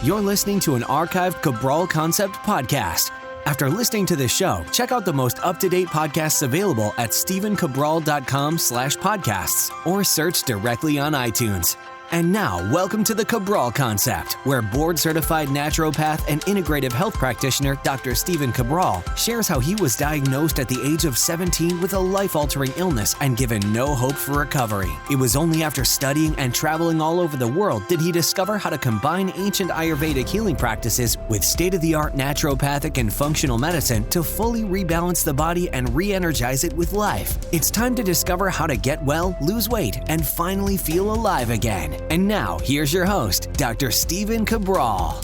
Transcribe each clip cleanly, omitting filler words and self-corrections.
You're listening to an archived Cabral Concept podcast. After listening to this show, check out the most up-to-date podcasts available at stephencabral.com/podcasts or search directly on iTunes. And now, welcome to the Cabral Concept, where board-certified naturopath and integrative health practitioner Dr. Stephen Cabral shares how he was diagnosed at the age of 17 with a life-altering illness and given no hope for recovery. It was only after studying and traveling all over the world did he discover how to combine ancient Ayurvedic healing practices with state-of-the-art naturopathic and functional medicine to fully rebalance the body and re-energize it with life. It's time to discover how to get well, lose weight, and finally feel alive again. And now, here's your host, Dr. Stephen Cabral.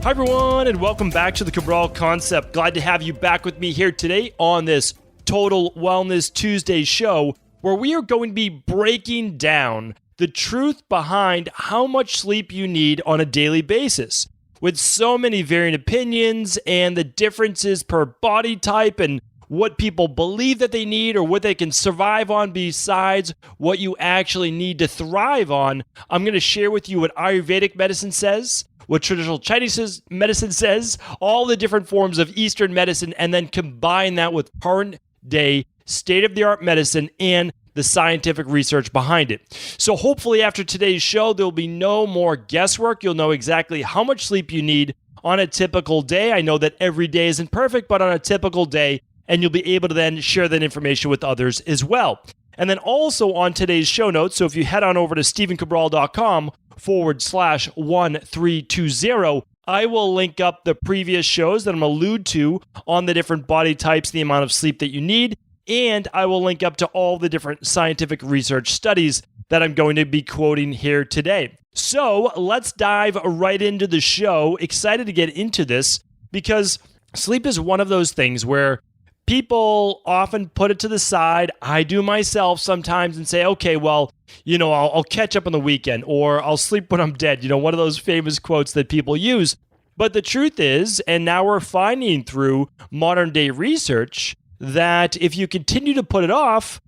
Hi, everyone, and welcome back to the Cabral Concept. Glad to have you back with me here today on this Total Wellness Tuesday show, where we are going to be breaking down the truth behind how much sleep you need on a daily basis. With so many varying opinions and the differences per body type and what people believe that they need or what they can survive on besides what you actually need to thrive on, I'm going to share with you what Ayurvedic medicine says, what traditional Chinese medicine says, all the different forms of Eastern medicine, and then combine that with current day state-of-the-art medicine and the scientific research behind it. So hopefully after today's show, there'll be no more guesswork. You'll know exactly how much sleep you need on a typical day. I know that every day isn't perfect, but on a typical day, and you'll be able to then share that information with others as well. And then also on today's show notes, so if you head on over to stephencabral.com/1320, I will link up the previous shows that I'm going to allude to on the different body types, the amount of sleep that you need, and I will link up to all the different scientific research studies that I'm going to be quoting here today. So let's dive right into the show. Excited to get into this because sleep is one of those things where people often put it to the side. I do myself sometimes and say, okay, well, I'll catch up on the weekend or I'll sleep when I'm dead. One of those famous quotes that people use. But the truth is, and now we're finding through modern day research, that if you continue to put it off,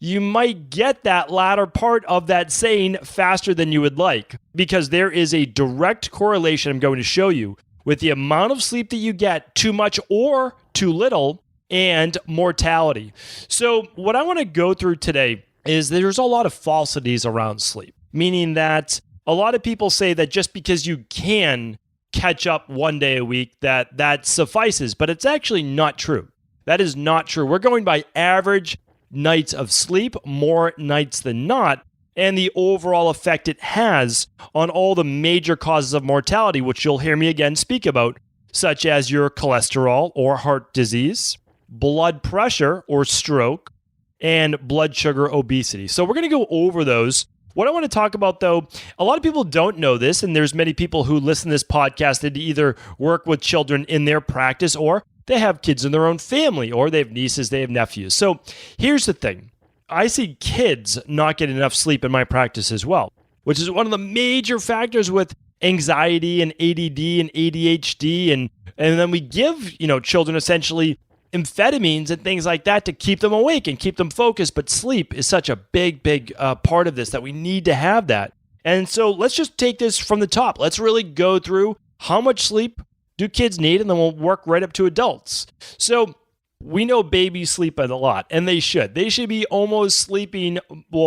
you might get that latter part of that saying faster than you would like, because there is a direct correlation I'm going to show you with the amount of sleep that you get, too much or too little, and mortality. So what I want to go through today is there's a lot of falsities around sleep, meaning that a lot of people say that just because you can catch up one day a week, that suffices, but it's actually not true. That is not true. We're going by average nights of sleep, more nights than not, and the overall effect it has on all the major causes of mortality, which you'll hear me again speak about, such as your cholesterol or heart disease, blood pressure or stroke, and blood sugar obesity. So we're going to go over those. What I want to talk about, though, a lot of people don't know this, and there's many people who listen to this podcast that either work with children in their practice or they have kids in their own family, or they have nieces, they have nephews. So here's the thing. I see kids not getting enough sleep in my practice as well, which is one of the major factors with anxiety and ADD and ADHD. And then we give, children essentially amphetamines and things like that to keep them awake and keep them focused. But sleep is such a big part of this that we need to have that. And so let's just take this from the top. Let's really go through how much sleep do kids need, and then we'll work right up to adults. So we know babies sleep a lot, and they should. They should be almost sleeping,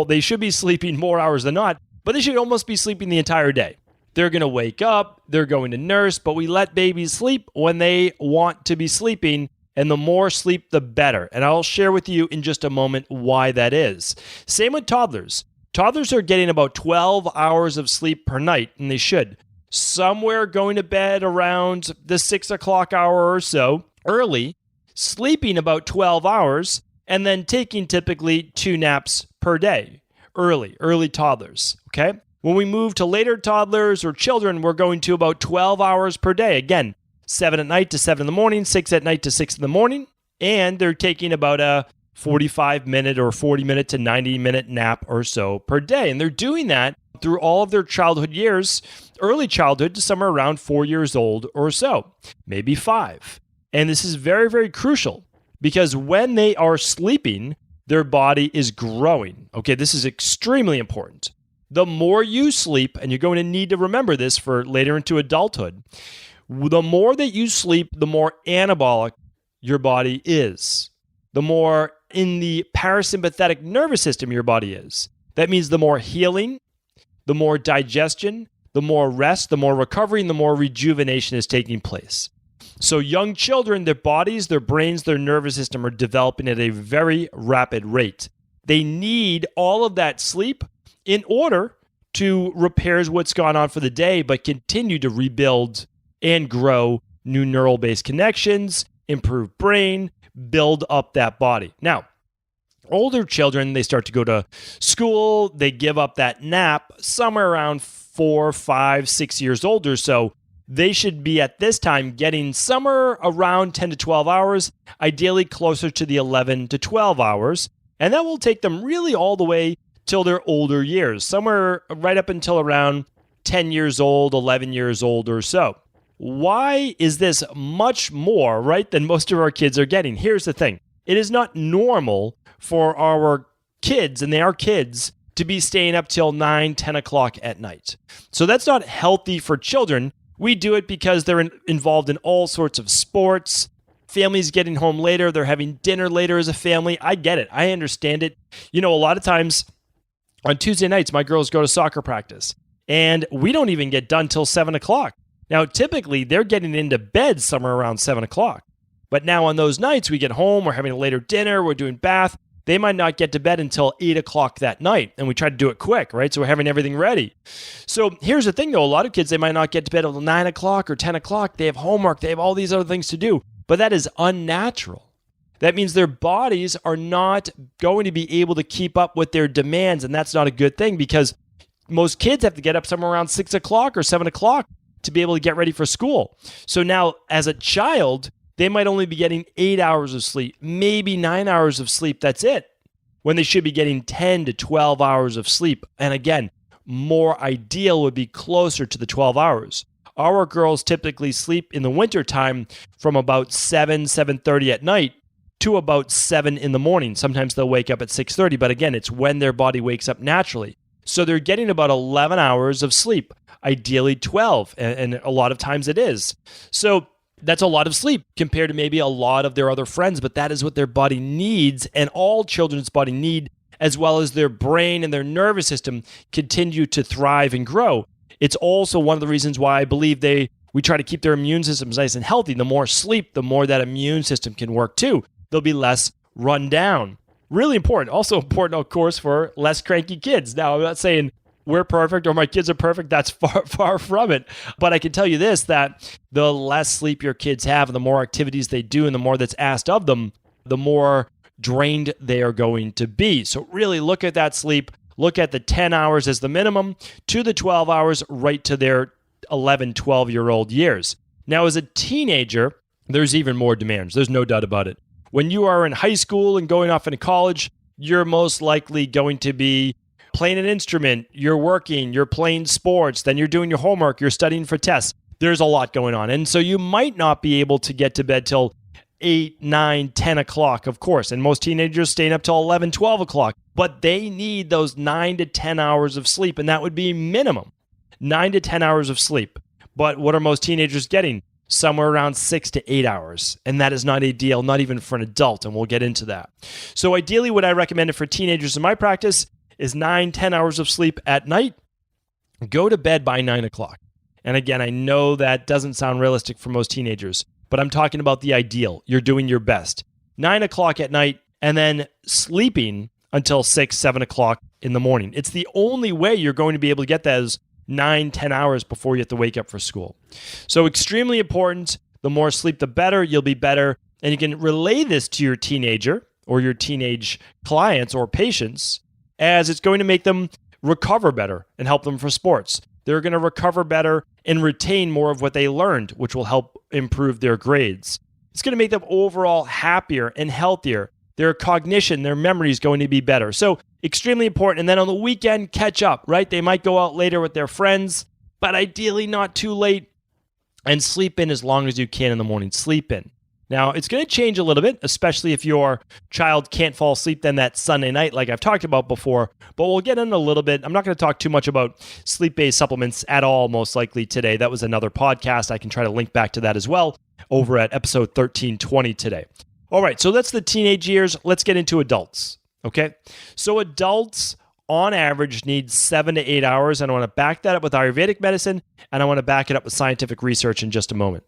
they should be sleeping more hours than not, but they should almost be sleeping the entire day. They're going to wake up, they're going to nurse, but we let babies sleep when they want to be sleeping, and the more sleep, the better. And I'll share with you in just a moment why that is. Same with toddlers. Toddlers are getting about 12 hours of sleep per night, and they should. Somewhere going to bed around the 6 o'clock hour or so, early, sleeping about 12 hours, and then taking typically 2 naps per day. Early toddlers, okay? When we move to later toddlers or children, we're going to about 12 hours per day. Again, 7 at night to 7 in the morning, 6 at night to 6 in the morning, and they're taking about a 45-minute or 40-minute to 90-minute nap or so per day. And they're doing that through all of their childhood years, early childhood to somewhere around 4 years old or so, maybe 5. And this is very, very crucial because when they are sleeping, their body is growing. Okay, this is extremely important. The more you sleep, and you're going to need to remember this for later into adulthood, the more that you sleep, the more anabolic your body is. The more in the parasympathetic nervous system your body is. That means the more healing, the more digestion, the more rest, the more recovery, and the more rejuvenation is taking place. So young children, their bodies, their brains, their nervous system are developing at a very rapid rate. They need all of that sleep in order to repair what's gone on for the day, but continue to rebuild and grow new neural-based connections, improve brain, build up that body. Now, older children, they start to go to school, they give up that nap somewhere around 4, 5, 6 years old or so. They should be at this time getting somewhere around 10 to 12 hours, ideally closer to the 11 to 12 hours. And that will take them really all the way till their older years, somewhere right up until around 10 years old, 11 years old or so. Why is this much more, right, than most of our kids are getting? Here's the thing. It is not normal for our kids, and they are kids, to be staying up till 9, 10 o'clock at night. So that's not healthy for children. We do it because they're involved in all sorts of sports. Families getting home later. They're having dinner later as a family. I get it. I understand it. You know, a lot of times on Tuesday nights, my girls go to soccer practice, and we don't even get done till 7 o'clock. Now, typically, they're getting into bed somewhere around 7 o'clock. But now on those nights, we get home, we're having a later dinner, we're doing bath. They might not get to bed until 8 o'clock that night, and we try to do it quick, right? So we're having everything ready. So here's the thing, though. A lot of kids, they might not get to bed until 9 o'clock or 10 o'clock. They have homework. They have all these other things to do. But that is unnatural. That means their bodies are not going to be able to keep up with their demands, and that's not a good thing because most kids have to get up somewhere around 6 o'clock or 7 o'clock to be able to get ready for school. So now, as a child, they might only be getting 8 hours of sleep, maybe 9 hours of sleep. That's it. When they should be getting 10 to 12 hours of sleep. And again, more ideal would be closer to the 12 hours. Our girls typically sleep in the wintertime from about 7:30 at night to about 7 in the morning. Sometimes they'll wake up at 6:30, but again, it's when their body wakes up naturally. So they're getting about 11 hours of sleep, ideally 12, and a lot of times it is. So that's a lot of sleep compared to maybe a lot of their other friends, but that is what their body needs, and all children's body need, as well as their brain and their nervous system continue to thrive and grow. It's also one of the reasons why I believe we try to keep their immune systems nice and healthy. The more sleep, the more that immune system can work too. They'll be less run down. Really important. Also important, of course, for less cranky kids. Now, I'm not saying we're perfect or my kids are perfect. That's far from it. But I can tell you this, that the less sleep your kids have and the more activities they do and the more that's asked of them, the more drained they are going to be. So really look at that sleep. Look at the 10 hours as the minimum to the 12 hours right to their 11, 12-year-old years. Now, as a teenager, there's even more demands. There's no doubt about it. When you are in high school and going off into college, you're most likely going to be playing an instrument, you're working, you're playing sports, then you're doing your homework, you're studying for tests. There's a lot going on. And so you might not be able to get to bed till 8, 9, 10 o'clock, of course. And most teenagers staying up till 11, 12 o'clock. But they need those 9 to 10 hours of sleep, and that would be minimum. 9 to 10 hours of sleep. But what are most teenagers getting? Somewhere around 6 to 8 hours. And that is not ideal, not even for an adult, and we'll get into that. So ideally, what I recommend for teenagers in my practice is 9, 10 hours of sleep at night. Go to bed by 9 o'clock. And again, I know that doesn't sound realistic for most teenagers, but I'm talking about the ideal. You're doing your best. 9 o'clock at night, and then sleeping until 6, 7 o'clock in the morning. It's the only way you're going to be able to get those 9, 10 hours before you have to wake up for school. So extremely important. The more sleep, the better. You'll be better. And you can relay this to your teenager or your teenage clients or patients, as it's going to make them recover better and help them for sports. They're going to recover better and retain more of what they learned, which will help improve their grades. It's going to make them overall happier and healthier. Their cognition, their memory is going to be better. So extremely important. And then on the weekend, catch up, right? They might go out later with their friends, but ideally not too late. And sleep in as long as you can in the morning. Sleep in. Now, it's going to change a little bit, especially if your child can't fall asleep then that Sunday night, like I've talked about before. But we'll get in a little bit. I'm not going to talk too much about sleep-based supplements at all, most likely today. That was another podcast. I can try to link back to that as well over at episode 1320 today. All right, so that's the teenage years. Let's get into adults, okay? So adults, on average, need 7 to 8 hours, and I want to back that up with Ayurvedic medicine, and I want to back it up with scientific research in just a moment.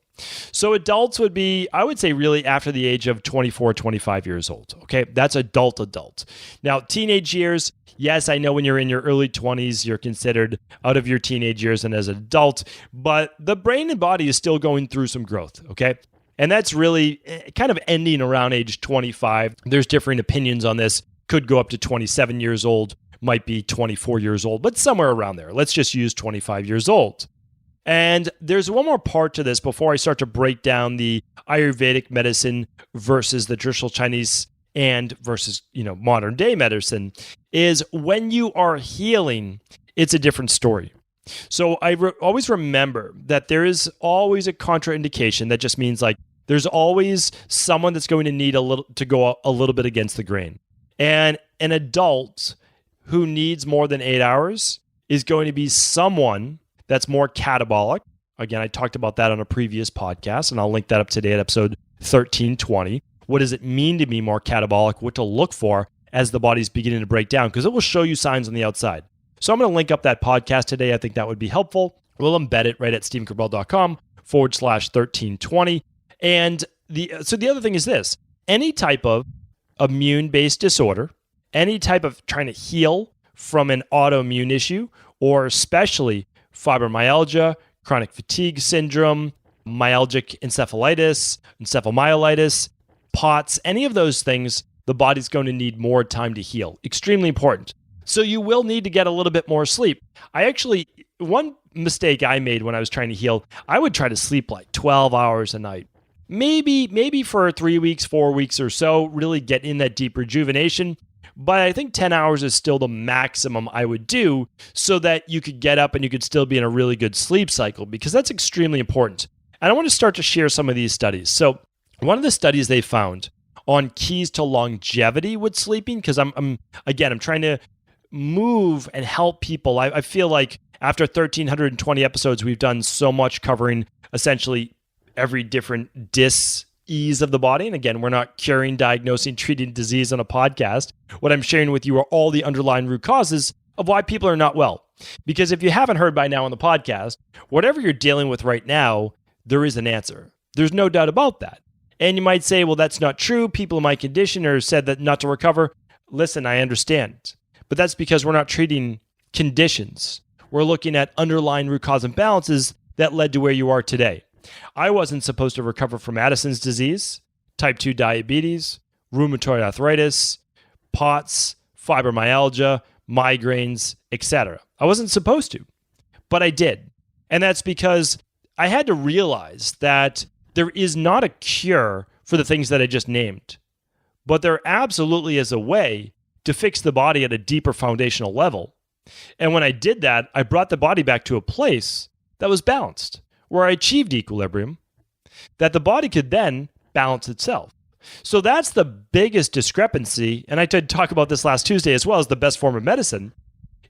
So adults would be, I would say, really after the age of 24, 25 years old, okay? That's adult. Now, teenage years, yes, I know when you're in your early 20s, you're considered out of your teenage years and as an adult, but the brain and body is still going through some growth, okay? And that's really kind of ending around age 25. There's differing opinions on this. Could go up to 27 years old, might be 24 years old, but somewhere around there. Let's just use 25 years old. And there's one more part to this before I start to break down the Ayurvedic medicine versus the traditional Chinese and versus, modern day medicine, is when you are healing, it's a different story. So I always remember that there is always a contraindication. That just means like there's always someone that's going to need to go a little bit against the grain. And an adult who needs more than 8 hours is going to be someone that's more catabolic. Again, I talked about that on a previous podcast, and I'll link that up today at episode 1320. What does it mean to be more catabolic? What to look for as the body's beginning to break down? Because it will show you signs on the outside. So I'm going to link up that podcast today. I think that would be helpful. We'll embed it right at stevencabral.com/1320. And the other thing is this. Any type of immune-based disorder, any type of trying to heal from an autoimmune issue, or especially fibromyalgia, chronic fatigue syndrome, myalgic encephalitis, encephalomyelitis, POTS, any of those things, the body's going to need more time to heal. Extremely important. So you will need to get a little bit more sleep. One mistake I made when I was trying to heal, I would try to sleep like 12 hours a night. Maybe for 3 weeks, 4 weeks or so, really get in that deep rejuvenation. But I think 10 hours is still the maximum I would do so that you could get up and you could still be in a really good sleep cycle, because that's extremely important. And I want to start to share some of these studies. So one of the studies they found on keys to longevity with sleeping, because I'm trying to move and help people. I feel like after 1,320 episodes, we've done so much covering essentially every different dis-ease of the body. And again, we're not curing, diagnosing, treating disease on a podcast. What I'm sharing with you are all the underlying root causes of why people are not well. Because if you haven't heard by now on the podcast, whatever you're dealing with right now, there is an answer. There's no doubt about that. And you might say, well, that's not true. People in my condition are said that not to recover. Listen, I understand. But that's because we're not treating conditions. We're looking at underlying root cause imbalances that led to where you are today. I wasn't supposed to recover from Addison's disease, type 2 diabetes, rheumatoid arthritis, POTS, fibromyalgia, migraines, etc. I wasn't supposed to, but I did. And that's because I had to realize that there is not a cure for the things that I just named, but there absolutely is a way to fix the body at a deeper foundational level. And when I did that, I brought the body back to a place that was balanced, where I achieved equilibrium, that the body could then balance itself. So that's the biggest discrepancy, and I did talk about this last Tuesday as well, as the best form of medicine,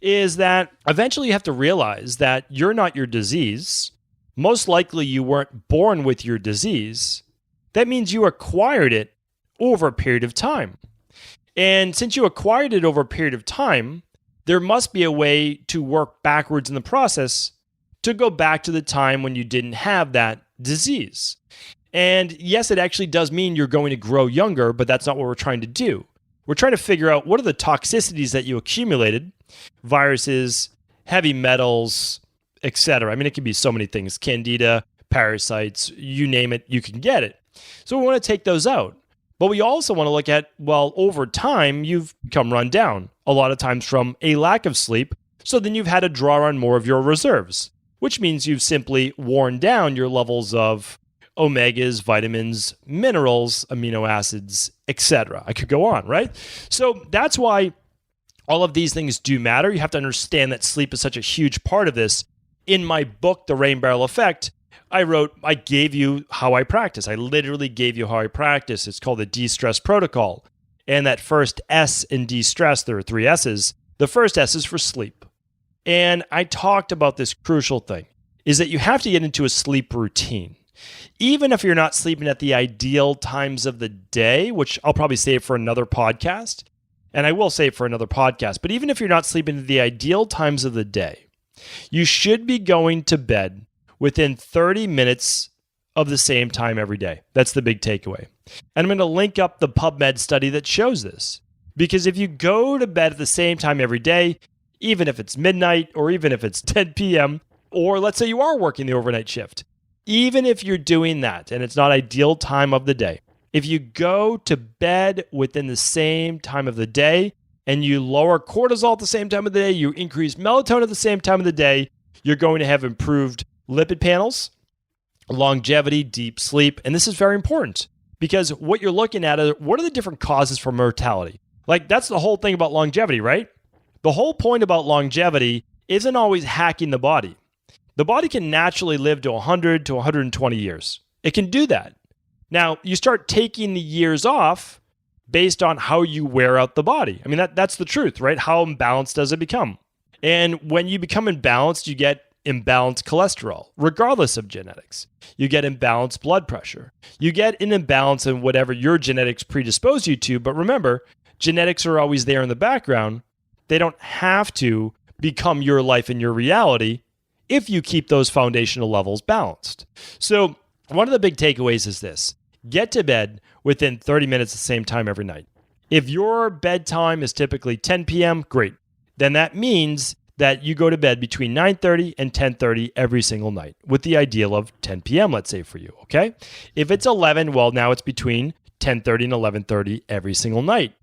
is that eventually you have to realize that you're not your disease. Most likely you weren't born with your disease. That means you acquired it over a period of time. And since you acquired it over a period of time, there must be a way to work backwards in the process to go back to the time when you didn't have that disease. And yes, it actually does mean you're going to grow younger, but that's not what we're trying to do. We're trying to figure out what are the toxicities that you accumulated, viruses, heavy metals, etc. I mean, it can be so many things, candida, parasites, you name it, you can get it. So we want to take those out. But we also want to look at, well, over time, you've become run down, a lot of times from a lack of sleep, so then you've had to draw on more of your reserves, which means you've simply worn down your levels of omegas, vitamins, minerals, amino acids, etc. I could go on, right? So that's why all of these things do matter. You have to understand that sleep is such a huge part of this. In my book, The Rain Barrel Effect, I gave you how I practice. I literally gave you how I practice. It's called the de-stress protocol. And that first S in de-stress, there are 3 S's. The first S is for sleep. And I talked about this crucial thing, is that you have to get into a sleep routine. Even if you're not sleeping at the ideal times of the day, which I'll probably save for another podcast, and I will save for another podcast, but even if you're not sleeping at the ideal times of the day, you should be going to bed within 30 minutes of the same time every day. That's the big takeaway. And I'm going to link up the PubMed study that shows this. Because if you go to bed at the same time every day, even if it's midnight or even if it's 10 p.m., or let's say you are working the overnight shift, even if you're doing that and it's not ideal time of the day, if you go to bed within the same time of the day and you lower cortisol at the same time of the day, you increase melatonin at the same time of the day, you're going to have improved lipid panels, longevity, deep sleep. And this is very important because what you're looking at are what are the different causes for mortality? Like that's the whole thing about longevity, right? The whole point about longevity isn't always hacking the body. The body can naturally live to 100 to 120 years. It can do that. Now, you start taking the years off based on how you wear out the body. I mean, that's the truth, right? How imbalanced does it become? And when you become imbalanced, you get imbalanced cholesterol, regardless of genetics. You get imbalanced blood pressure. You get an imbalance in whatever your genetics predispose you to. But remember, genetics are always there in the background. They don't have to become your life and your reality if you keep those foundational levels balanced. So one of the big takeaways is this. Get to bed within 30 minutes at the same time every night. If your bedtime is typically 10 p.m., great. Then that means that you go to bed between 9:30 and 10:30 every single night with the ideal of 10 p.m., let's say for you, okay? If it's 11, well, now it's between 10:30 and 11:30 every single night.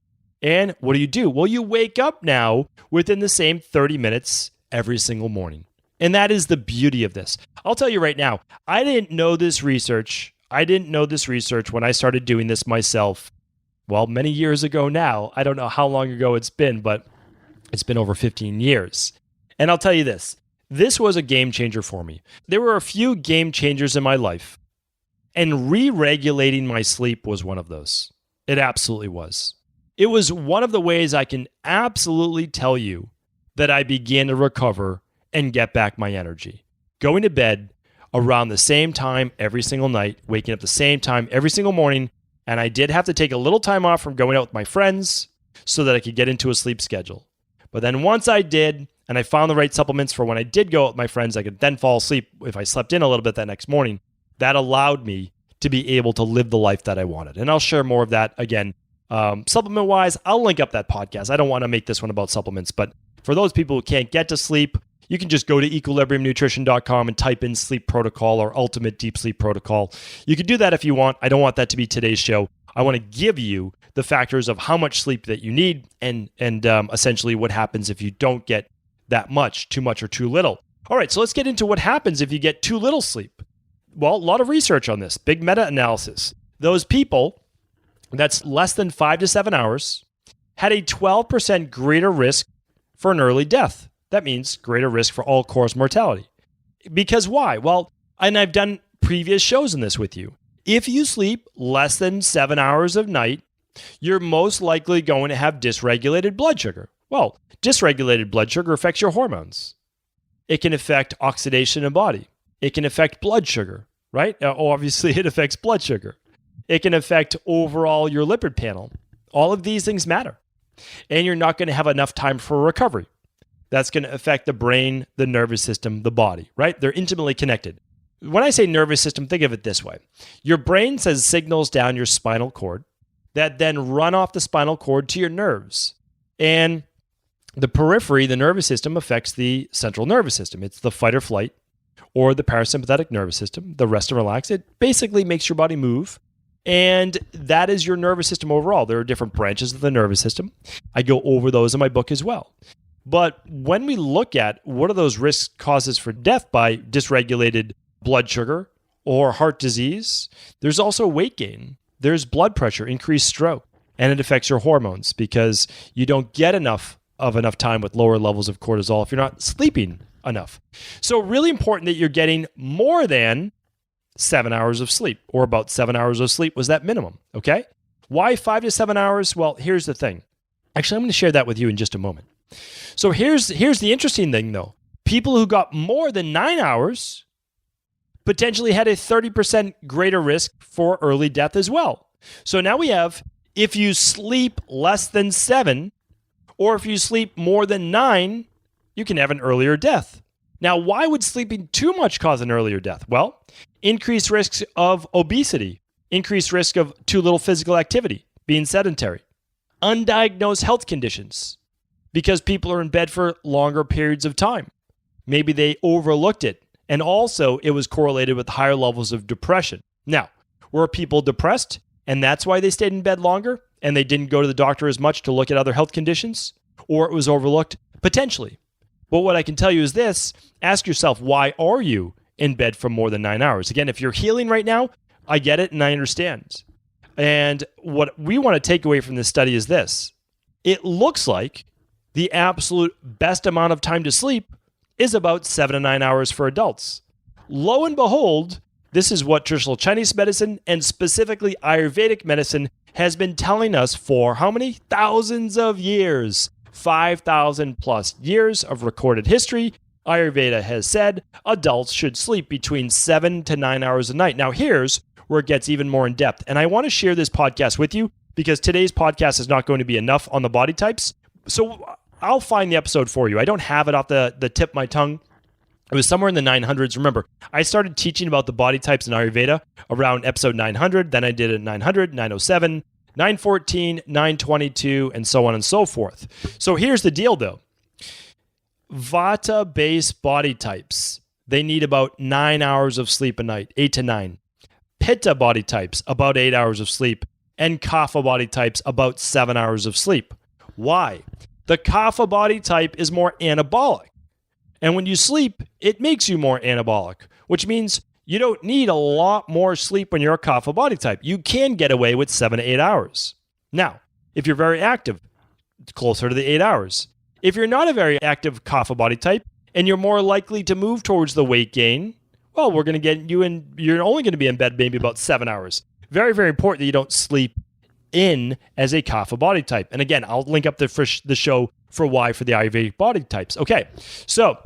And what do? Well, you wake up now within the same 30 minutes every single morning. And that is the beauty of this. I'll tell you right now, I didn't know this research when I started doing this myself, well, many years ago now. I don't know how long ago it's been, but it's been over 15 years. And I'll tell you this was a game changer for me. There were a few game changers in my life, and re-regulating my sleep was one of those. It absolutely was. It was one of the ways I can absolutely tell you that I began to recover and get back my energy. Going to bed around the same time every single night, waking up the same time every single morning, and I did have to take a little time off from going out with my friends so that I could get into a sleep schedule. But then once I did, and I found the right supplements for when I did go out with my friends, I could then fall asleep if I slept in a little bit that next morning. That allowed me to be able to live the life that I wanted. And I'll share more of that again. Supplement-wise, I'll link up that podcast. I don't want to make this one about supplements, but for those people who can't get to sleep, you can just go to equilibriumnutrition.com and type in sleep protocol or ultimate deep sleep protocol. You can do that if you want. I don't want that to be today's show. I want to give you the factors of how much sleep that you need and essentially what happens if you don't get that much, too much or too little. All right, so let's get into what happens if you get too little sleep. Well, a lot of research on this, big meta-analysis. Those people, that's less than 5 to 7 hours, had a 12% greater risk for an early death. That means greater risk for all-cause mortality. Because why? Well, and I've done previous shows on this with you. If you sleep less than 7 hours of night, you're most likely going to have dysregulated blood sugar. Well, dysregulated blood sugar affects your hormones. It can affect oxidation in the body. It can affect blood sugar, right? Obviously, it affects blood sugar. It can affect overall your lipid panel. All of these things matter. And you're not going to have enough time for recovery. That's going to affect the brain, the nervous system, the body, right? They're intimately connected. When I say nervous system, think of it this way. Your brain sends signals down your spinal cord that then run off the spinal cord to your nerves. And the periphery, the nervous system, affects the central nervous system. It's the fight or flight or the parasympathetic nervous system, the rest and relax. It basically makes your body move. And that is your nervous system overall. There are different branches of the nervous system. I go over those in my book as well. But when we look at what are those risk causes for death by dysregulated blood sugar or heart disease, there's also weight gain. There's blood pressure, increased stroke, and it affects your hormones because you don't get enough time with lower levels of cortisol if you're not sleeping enough. So really important that you're getting more than 7 hours of sleep, or about 7 hours of sleep was that minimum, okay? Why 5 to 7 hours? Well, here's the thing. Actually, I'm going to share that with you in just a moment. So here's the interesting thing, though. People who got more than 9 hours potentially had a 30% greater risk for early death as well. So now we have, if you sleep less than 7, or if you sleep more than 9, you can have an earlier death. Now, why would sleeping too much cause an earlier death? Well, increased risks of obesity, increased risk of too little physical activity, being sedentary, undiagnosed health conditions, because people are in bed for longer periods of time. Maybe they overlooked it. And also, it was correlated with higher levels of depression. Now, were people depressed, and that's why they stayed in bed longer, and they didn't go to the doctor as much to look at other health conditions? Or it was overlooked? Potentially. But what I can tell you is this: ask yourself, why are you in bed for more than 9 hours? Again, if you're healing right now, I get it and I understand. And what we want to take away from this study is this: it looks like the absolute best amount of time to sleep is about 7 to 9 hours for adults. Lo and behold, this is what traditional Chinese medicine and specifically Ayurvedic medicine has been telling us for how many thousands of years? 5,000 plus years of recorded history. Ayurveda has said adults should sleep between 7 to 9 hours a night. Now, here's where it gets even more in depth. And I want to share this podcast with you because today's podcast is not going to be enough on the body types. So I'll find the episode for you. I don't have it off the tip of my tongue. It was somewhere in the 900s. Remember, I started teaching about the body types in Ayurveda around episode 900. Then I did it at 900, 907, 914, 922, and so on and so forth. So here's the deal, though. Vata-based body types, they need about 9 hours of sleep a night, 8 to 9. Pitta body types, about 8 hours of sleep. And Kapha body types, about 7 hours of sleep. Why? The Kapha body type is more anabolic. And when you sleep, it makes you more anabolic, which means you don't need a lot more sleep when you're a Kapha body type. You can get away with 7 to 8 hours. Now, if you're very active, it's closer to the 8 hours. If you're not a very active Kapha body type and you're more likely to move towards the weight gain, well, we're going to get you in, you're only going to be in bed maybe about 7 hours. Very, very important that you don't sleep in as a Kapha body type. And again, I'll link up the show for why for the Ayurvedic body types. Okay, so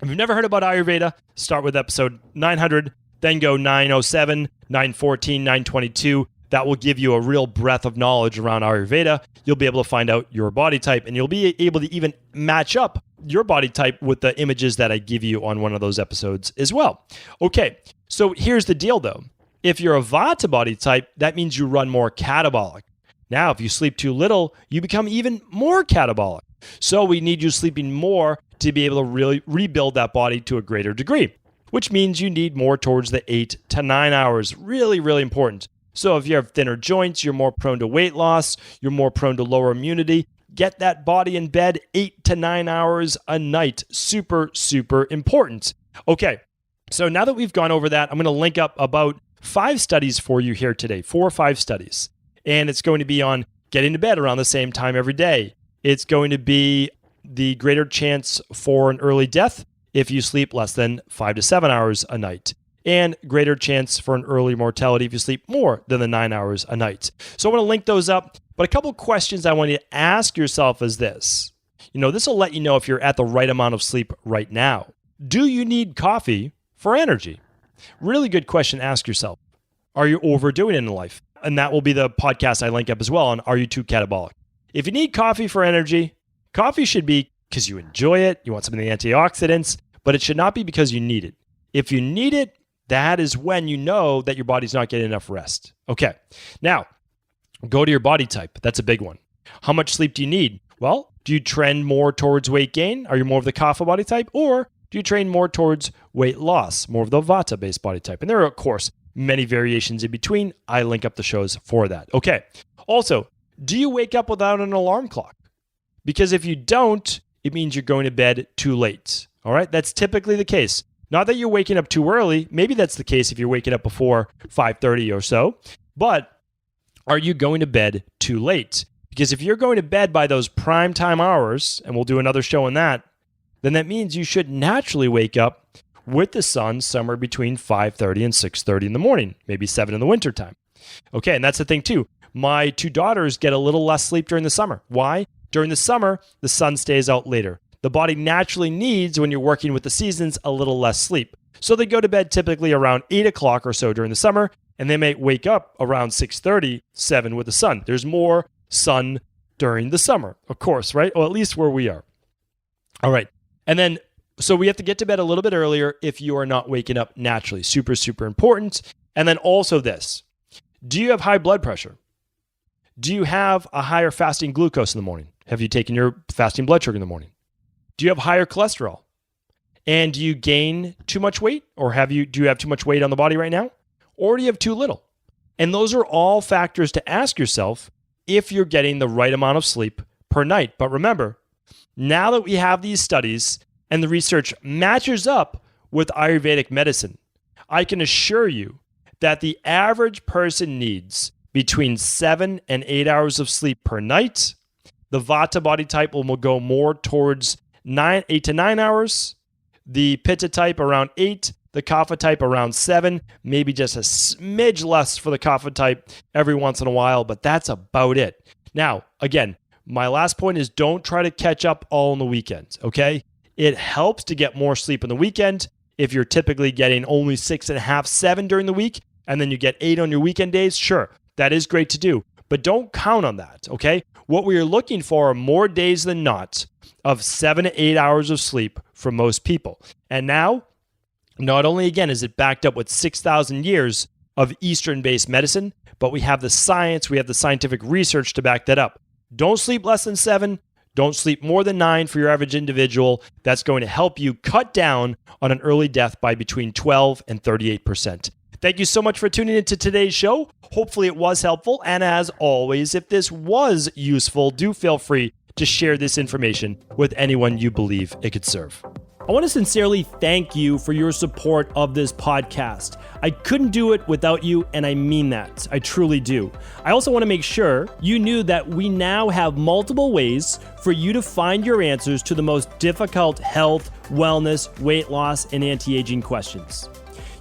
if you've never heard about Ayurveda, start with episode 900, then go 907, 914, 922. That will give you a real breadth of knowledge around Ayurveda. You'll be able to find out your body type, and you'll be able to even match up your body type with the images that I give you on one of those episodes as well. Okay, so here's the deal though. If you're a Vata body type, that means you run more catabolic. Now, if you sleep too little, you become even more catabolic. So we need you sleeping more to be able to really rebuild that body to a greater degree, which means you need more towards the 8 to 9 hours. Really, really important. So if you have thinner joints, you're more prone to weight loss, you're more prone to lower immunity. Get that body in bed 8 to 9 hours a night. Super, super important. Okay, so now that we've gone over that, I'm going to link up about 5 studies for you here today, 4 or 5 studies. And it's going to be on getting to bed around the same time every day. It's going to be the greater chance for an early death if you sleep less than 5 to 7 hours a night, and greater chance for an early mortality if you sleep more than the 9 hours a night. So I want to link those up, but a couple questions I want you to ask yourself is this. This will let you know if you're at the right amount of sleep right now. Do you need coffee for energy? Really good question to ask yourself. Are you overdoing it in life? And that will be the podcast I link up as well on Are You Too Catabolic? If you need coffee for energy, coffee should be because you enjoy it, you want some of the antioxidants, but it should not be because you need it. If you need it, that is when you know that your body's not getting enough rest. Okay, now go to your body type. That's a big one. How much sleep do you need? Well, do you trend more towards weight gain? Are you more of the Kapha body type? Or do you train more towards weight loss, more of the Vata-based body type? And there are, of course, many variations in between. I link up the shows for that. Okay, also, do you wake up without an alarm clock? Because if you don't, it means you're going to bed too late. All right, that's typically the case. Not that you're waking up too early. Maybe that's the case if you're waking up before 5:30 or so. But are you going to bed too late? Because if you're going to bed by those prime time hours, and we'll do another show on that, then that means you should naturally wake up with the sun somewhere between 5:30 and 6:30 in the morning, maybe 7 in the wintertime. Okay, and that's the thing too. My two daughters get a little less sleep during the summer. Why? During the summer, the sun stays out later. The body naturally needs, when you're working with the seasons, a little less sleep. So they go to bed typically around 8 o'clock or so during the summer, and they may wake up around 6:30, 7 with the sun. There's more sun during the summer, of course, right? Or at least where we are. All right. And then, so we have to get to bed a little bit earlier if you are not waking up naturally. Super, super important. And then also this. Do you have high blood pressure? Do you have a higher fasting glucose in the morning? Have you taken your fasting blood sugar in the morning? Do you have higher cholesterol? And do you gain too much weight? Or do you have too much weight on the body right now? Or do you have too little? And those are all factors to ask yourself if you're getting the right amount of sleep per night. But remember, now that we have these studies and the research matches up with Ayurvedic medicine, I can assure you that the average person needs between 7 and 8 hours of sleep per night. The Vata body type will go more towards 8 to 9 hours. The Pitta type around 8. The Kapha type around 7. Maybe just a smidge less for the Kapha type every once in a while, but that's about it. Now, again, my last point is don't try to catch up all on the weekends, okay? It helps to get more sleep on the weekend if you're typically getting only 6.5, 7 during the week, and then you get 8 on your weekend days. Sure, that is great to do, but don't count on that, okay? What we are looking for are more days than not of 7 to 8 hours of sleep for most people. And now, not only, again, is it backed up with 6,000 years of Eastern-based medicine, but we have the science, we have the scientific research to back that up. Don't sleep less than 7. Don't sleep more than 9 for your average individual. That's going to help you cut down on an early death by between 12 and 38%. Thank you so much for tuning into today's show. Hopefully it was helpful. And as always, if this was useful, do feel free to share this information with anyone you believe it could serve. I want to sincerely thank you for your support of this podcast. I couldn't do it without you, and I mean that. I truly do. I also want to make sure you knew that we now have multiple ways for you to find your answers to the most difficult health, wellness, weight loss, and anti-aging questions.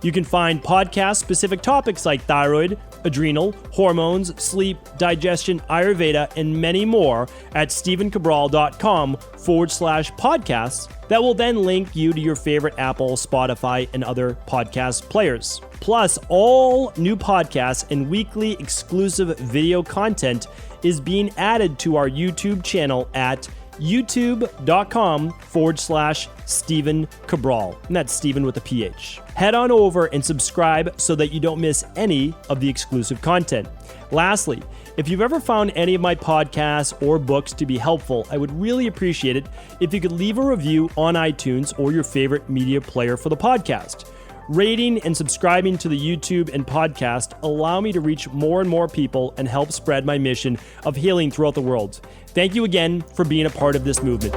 You can find podcast-specific topics like thyroid, adrenal, hormones, sleep, digestion, Ayurveda, and many more at stevencabral.com/podcasts that will then link you to your favorite Apple, Spotify, and other podcast players. Plus, all new podcasts and weekly exclusive video content is being added to our YouTube channel at youtube.com/Stephen Cabral. And that's Stephen with a PH. Head on over and subscribe so that you don't miss any of the exclusive content. Lastly, if you've ever found any of my podcasts or books to be helpful, I would really appreciate it if you could leave a review on iTunes or your favorite media player for the podcast. Rating and subscribing to the YouTube and podcast allow me to reach more and more people and help spread my mission of healing throughout the world. Thank you again for being a part of this movement.